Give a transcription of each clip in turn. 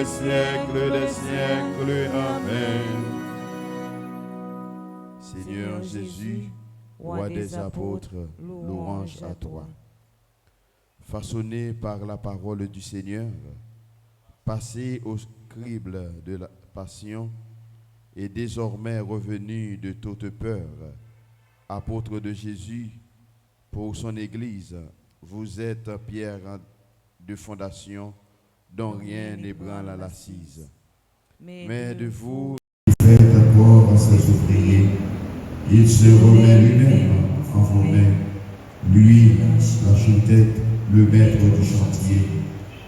les siècles des siècles. Amen. Seigneur Jésus, roi des apôtres, louange à toi. Façonné par la parole du Seigneur, passé au crible de la passion et désormais revenu de toute peur, apôtre de Jésus, pour son Église, vous êtes pierre de fondation dont rien n'ébranle à l'assise. Mais de vous, fait d'abord à ses ouvriers, il se remet lui-même en vos mains. Lui, la chou-tête, le maître du chantier,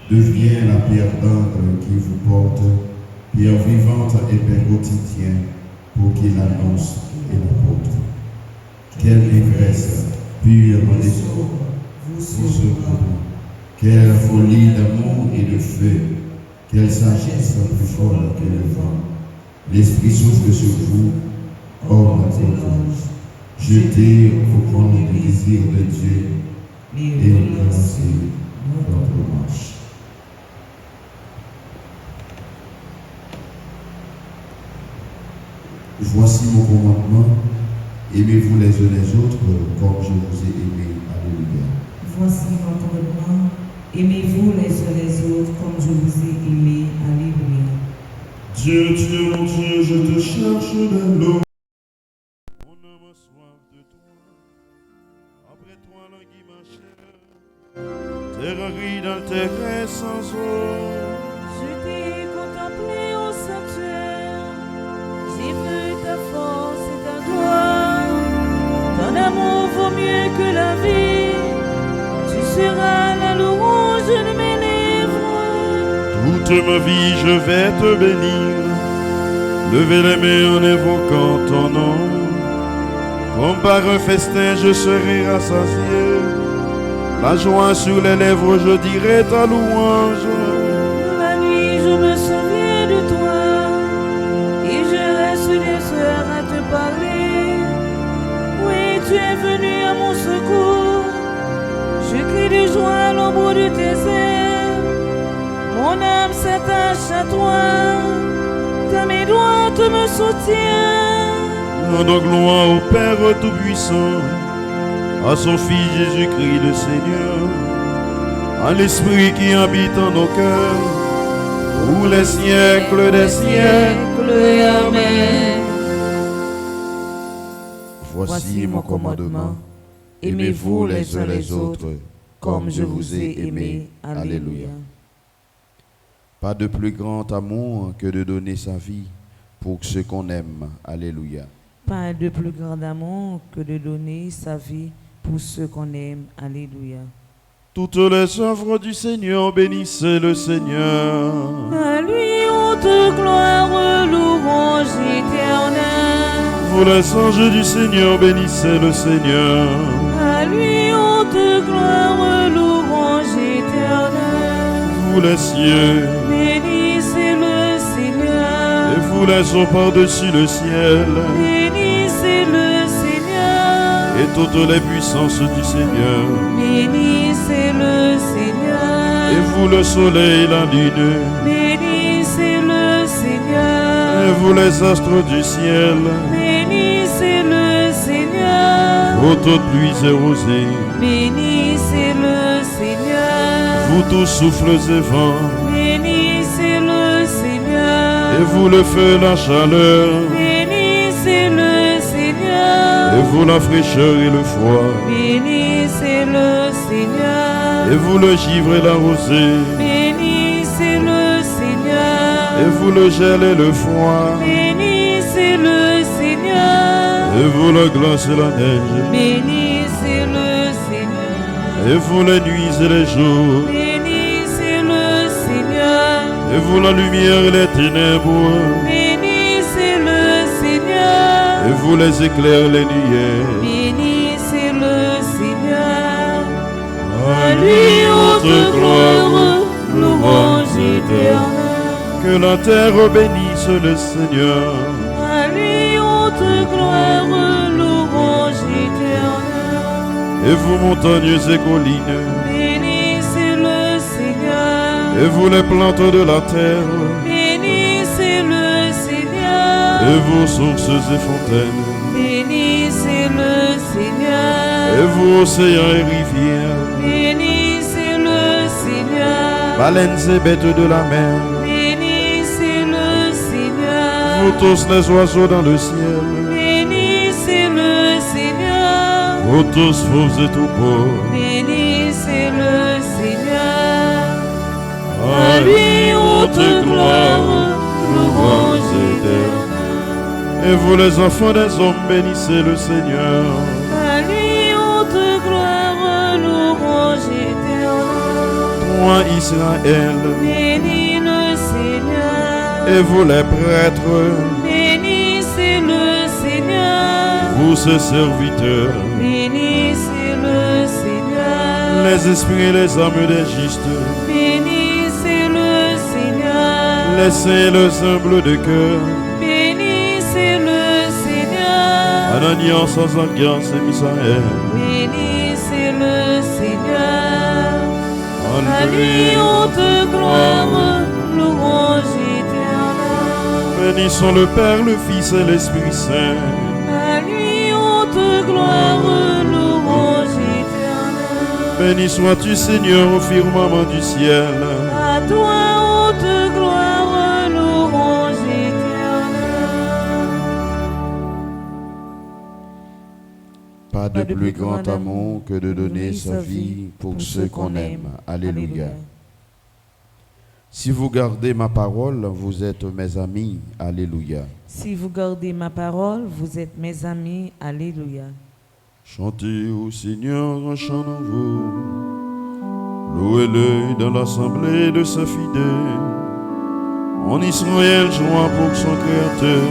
devient la pierre d'angle qui vous porte, pierre vivante et père quotidien, pour qu'il annonce et l'apporte. Quelle ivresse pure des eaux vous secoue, quelle folie d'amour et de feu, quelle sagesse plus folle que le vent. L'Esprit souffle sur vous, homme étrange, jeté au grand désir de Dieu et relancez votre marche. Voici mon commandement, aimez-vous les uns les autres comme je vous ai aimé. Alléluia. Voici mon commandement, aimez-vous les uns les autres comme je vous ai aimé. Alléluia. Dieu, Dieu, mon Dieu, je te cherche de l'eau. mon âme a soif de toi, après toi languit ma chair, terrerie d'altérer sans eau. Je t'ai contemplé au sanctuaire, j'ai vu ta force et ta gloire. Ton amour vaut mieux que la vie, tu seras la louange de mes lèvres. Toute ma vie je vais te bénir, lever les mains en évoquant ton nom. Comme par un festin je serai rassasié, la joie sur les lèvres je dirai ta louange. La nuit je me souviens de toi, et je reste des heures à te parler. Oui, tu es venu à mon secours, je crie de joie à l'ombre de tes ailes. Mon âme s'attache à toi, ta main droite me soutient. Rendons gloire au Père Tout-Puissant, à son Fils Jésus-Christ le Seigneur, à l'Esprit qui habite en nos cœurs, pour les siècles des siècles. Amen. Voici mon commandement, aimez-vous les uns les autres, comme je vous ai aimé. Alléluia. Pas de plus grand amour que de donner sa vie pour ceux qu'on aime. Alléluia. Pas de plus grand amour que de donner sa vie pour ceux qu'on aime. Alléluia. Toutes les œuvres du Seigneur, bénissez le Seigneur. À lui haute gloire, louange éternelle. Vous les anges du Seigneur, bénissez le Seigneur. À lui haute gloire, louange éternelle. Vous les cieux, Bénissez le Seigneur. et vous les eaux par-dessus le ciel, Bénissez le Seigneur. et toutes les puissances du Seigneur. Bénissez le Seigneur. Et vous le soleil et la lune, Bénissez le Seigneur. et vous les astres du ciel, Bénissez le Seigneur. vous toutes pluies et rosées, Bénissez le Seigneur. vous tous souffles et vents, Bénissez le Seigneur. et vous le feu, la chaleur, Bénissez le Seigneur. et vous la fraîcheur et le froid, Bénissez le Seigneur. et vous le givre et la rosée, Bénissez le Seigneur. et vous le gel et le froid, Bénissez le Seigneur. et vous la glace et la neige, Bénissez le Seigneur. et vous les nuits et les jours, Bénissez le Seigneur. et vous la lumière et les ténèbres, Bénissez le Seigneur. et vous les éclairs, les nuées. Bénissez le Seigneur. À À lui haute gloire, louange éternelle. que la terre bénisse le Seigneur. À lui haute gloire, louange éternelle. Et vous montagnes et collines, Bénissez le Seigneur. Et vous les plantes de la terre, bénissez le Seigneur. et vos sources et fontaines, Bénissez le Seigneur. et vous océans et rivières, Bénissez le Seigneur. baleines et bêtes de la mer, Bénissez le Seigneur. vous tous les oiseaux dans le ciel, Bénissez le Seigneur. vous tous fauves et troupeaux. Bénissez le Seigneur. À lui haute gloire, louange éternelle. Et vous les enfants des hommes, bénissez le Seigneur. À lui haute gloire, louange éternelle. Toi Israël, Bénis le Seigneur. et vous les prêtres, Bénissez le Seigneur. vous ses serviteurs, Bénissez le Seigneur. les esprits et les âmes des justes, Bénissez le Seigneur. les saints et les humbles de cœur, Bénissez le Seigneur. en alliance sans alliance et Misaël. Bénissez le Seigneur. À lui Alléluia. haute gloire, louange éternelle. Bénissons le Père, le Fils et l'Esprit Saint. À lui haute gloire, louange éternelle. Béni sois-tu, Seigneur, au firmament du ciel. À toi haute gloire, louange éternelle. Pas de plus grand amour que de donner sa vie pour ceux qu'on aime. Alléluia. Si vous gardez ma parole, vous êtes mes amis. Alléluia. Si vous gardez ma parole, vous êtes mes amis. Alléluia. Chantez au Seigneur un chant nouveau. Louez-le dans l'assemblée de ses fidèles. En Israël, joie pour son Créateur.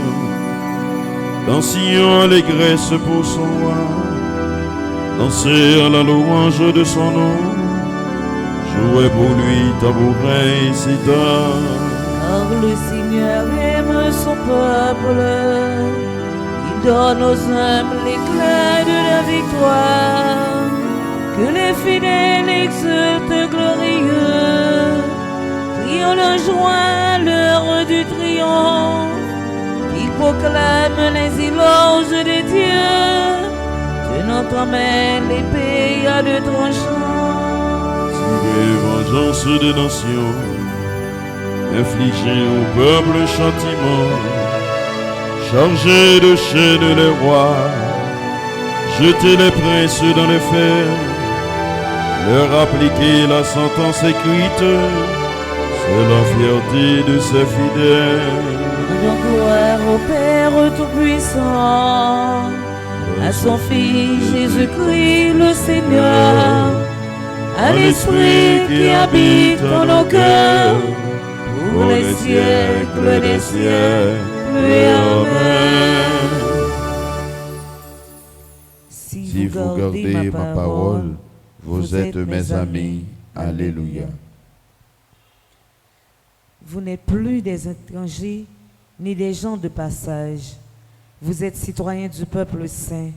Dans Sion, allégresse pour son roi. Dansez à la louange de son nom. Jouez pour lui tabouret et sitar. Car le Seigneur aime son peuple. Il donne aux hommes l'éclat de la victoire. Que les fidèles exultent glorieux. Crions la joie à l'heure du triomphe. Qui proclame les éloges des dieux. Tenant en main l'épée à deux tranchants. Tirez vengeance des nations. Infligez au peuple châtiment. Chargez de chaînes les rois. Jetez les princes dans les fers. Leur appliquez la sentence écrite. C'est la fierté de ses fidèles. Rendons gloire au Père Tout-Puissant, à son Fils Jésus-Christ le Seigneur, à l'Esprit qui habite en nos cœurs, pour les siècles des siècles. Amen. Si vous gardez ma parole, vous êtes mes amis. Alléluia. Vous n'êtes plus des étrangers ni des gens de passage. Vous êtes citoyens du peuple saint,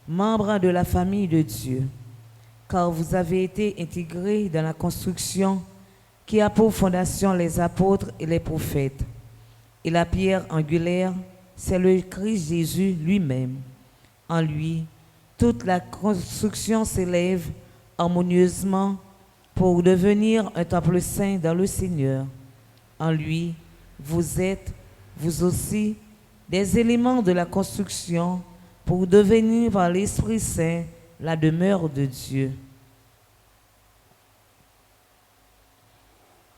membres de la famille de Dieu, car vous avez été intégrés dans la construction qui a pour fondation les apôtres et les prophètes. Et la pierre angulaire, c'est le Christ Jésus lui-même. En lui, toute la construction s'élève harmonieusement pour devenir un temple saint dans le Seigneur. En lui, vous êtes, vous aussi, des éléments de la construction pour devenir par l'Esprit Saint la demeure de Dieu.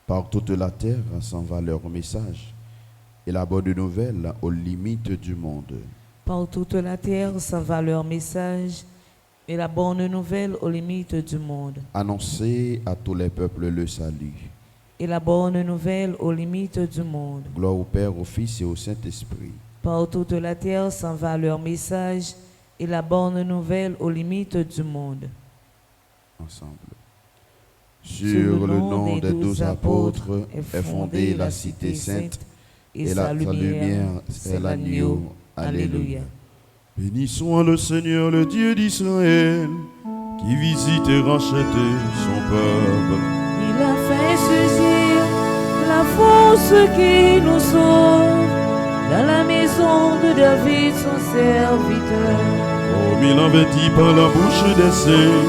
Par toute la terre s'en va leur message et la bonne nouvelle aux limites du monde. Par toute la terre s'en va leur message et la bonne nouvelle aux limites du monde. Annoncez à tous les peuples le salut. Et la bonne nouvelle aux limites du monde. Gloire au Père, au Fils et au Saint-Esprit. Par toute la terre s'en va leur message et la bonne nouvelle aux limites du monde. Ensemble. Sur le nom des 12 apôtres est fondée la cité sainte et la lumière, c'est l'agneau. Alléluia. Béni soit le Seigneur, le Dieu d'Israël, qui visite et rachète son peuple. Il a fait surgir pour ceux qui nous sauvent dans la maison de David, son serviteur. Comme il avait dit par la bouche des saints,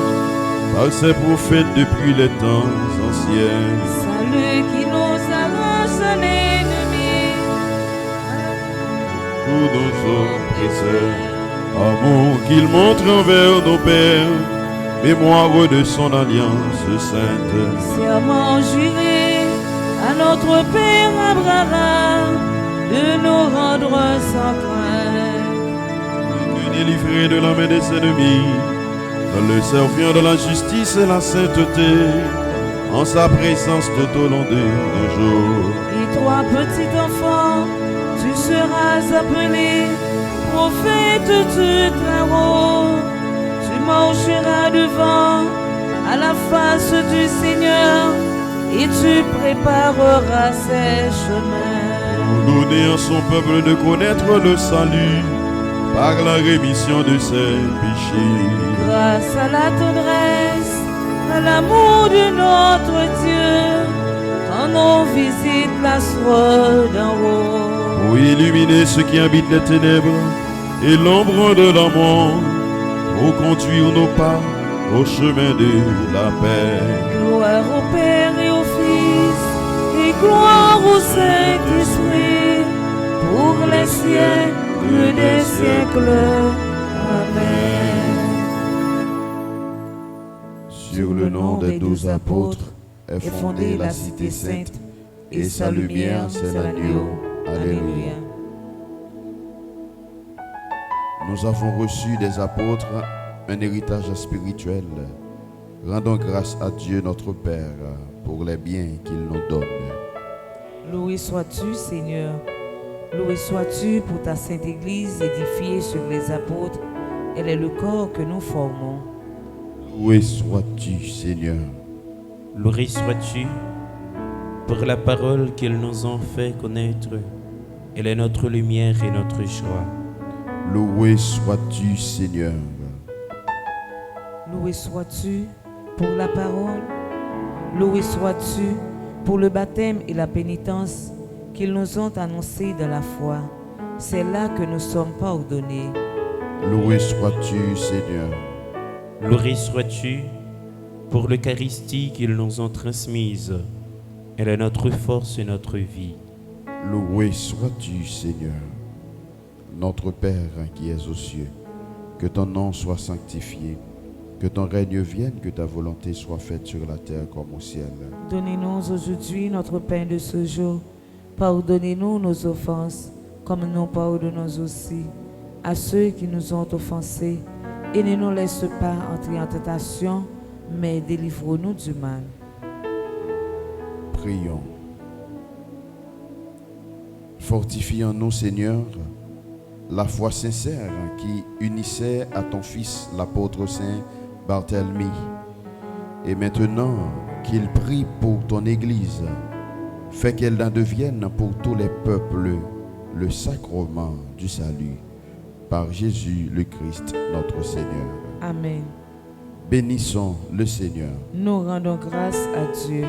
par ses prophètes depuis les temps anciens. Salut qui nous arrache à l'ennemi, Tous nos oppresseurs, amour qu'il montre envers nos pères, mémoire de son alliance sainte. serment juré à notre Père Abraham de nous rendre sans crainte. Que délivré de la main des ennemis, le servir de la justice et la sainteté, en sa présence tout au long de nos jours. Et toi, petit enfant, tu seras appelé prophète du Très-Haut. Tu marcheras devant à la face du Seigneur et tu prépareras ses chemins. Pour donner à son peuple de connaître le salut par la rémission de ses péchés. Grâce à la tendresse, à l'amour de notre Dieu, quand on visite la soie d'en haut. Pour illuminer ceux qui habitent les ténèbres et l'ombre de la mort, pour conduire nos pas au chemin de la paix. Gloire au Père et au Fils, et gloire au Saint-Esprit, pour les siècles des siècles. Amen. Sur le nom des 12 apôtres est fondée la cité sainte, et sa lumière c'est l'agneau. Alléluia. Nous avons reçu des apôtres un héritage spirituel. Rendons grâce à Dieu notre Père pour les biens qu'il nous donne. Loué sois-tu, Seigneur. Loué sois-tu pour ta sainte Église édifiée sur les apôtres. Elle est le corps que nous formons. Loué sois-tu, Seigneur. Loué sois-tu pour la parole qu'ils nous ont fait connaître. Elle est notre lumière et notre joie. Loué sois-tu, Seigneur. Loué sois-tu pour la parole. Loué sois-tu pour le baptême et la pénitence qu'ils nous ont annoncés de la foi. C'est là que nous sommes pardonnés. Loué sois-tu, Seigneur. Loué sois-tu pour l'Eucharistie qu'ils nous ont transmise. Elle est notre force et notre vie. Loué sois-tu, Seigneur. Notre Père qui es aux cieux, que ton nom soit sanctifié, que ton règne vienne, que ta volonté soit faite sur la terre comme au ciel. Donnez-nous aujourd'hui notre pain de ce jour. Pardonnez-nous nos offenses, comme nous pardonnons aussi à ceux qui nous ont offensés. Et ne nous laisse pas entrer en tentation, mais délivre-nous du mal. Prions. Fortifie en nous, Seigneur, la foi sincère qui unissait à ton Fils, l'apôtre Saint Barthélemy. Et maintenant qu'il prie pour ton Église, fais qu'elle en devienne pour tous les peuples le sacrement du salut. Par Jésus le Christ, notre Seigneur. Amen. Bénissons le Seigneur. Nous rendons grâce à Dieu.